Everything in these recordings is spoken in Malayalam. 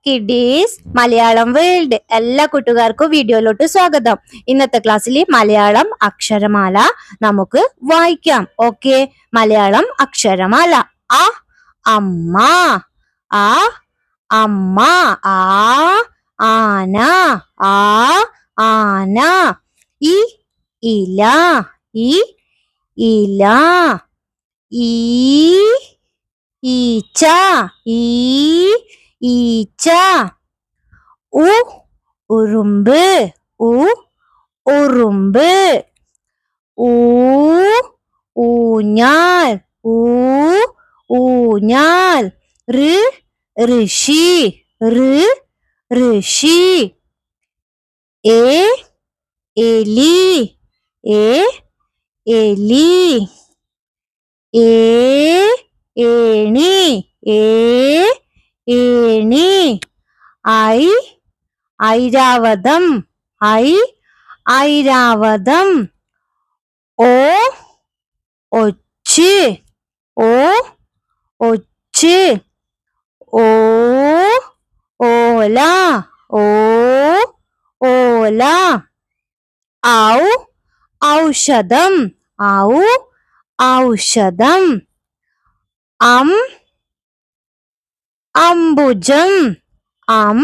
Kiddies Malayalam world. എല്ലാ കൂട്ടുകാർക്കും വീഡിയോയിലോട്ട് സ്വാഗതം. ഇന്നത്തെ ക്ലാസ്സിൽ മലയാളം അക്ഷരമാല നമുക്ക് വായിക്കാം. ഓക്കെ, മലയാളം അക്ഷരമാല. അ അമ്മ, ആ അമ്മ, ആ ആന, ആ ആന. ഇ ഇല, ഈ ഇല, ഈ ഈച്ച, ഈ ഈച്ച. ഉ ഉറുമ്പ്, ഉ ഉറുമ്പ്. ഊ ഊഞ്ഞാൽ, ഊ ഊഞ്ഞാൽ. ഋ ഋഷി, ഋ ഋഷി. എ എലി, എ എലി. ഏ ഏണി, ഏ ഏണി. ഐ ഐരാവതം, ഐ ഐരാവതം. ഓ ഒച്ച്, ഓ ഒച്ച്. ഓ ഓല, ഓ ഓല. ഔ ഔഷധം, ഔ ഔഷധം. അം അംബുജം, അം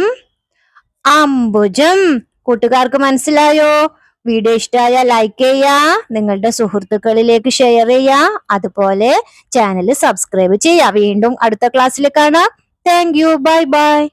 അംബുജം. കൂട്ടുകാർക്ക് മനസ്സിലായോ? വീഡിയോ ഇഷ്ടമായ ലൈക്ക് ചെയ്യാ, നിങ്ങളുടെ സുഹൃത്തുക്കളിലേക്ക് ഷെയർ ചെയ്യാ, അതുപോലെ ചാനൽ സബ്സ്ക്രൈബ് ചെയ്യാ. വീണ്ടും അടുത്ത ക്ലാസ്സിൽ കാണാം. Thank you. Bye bye.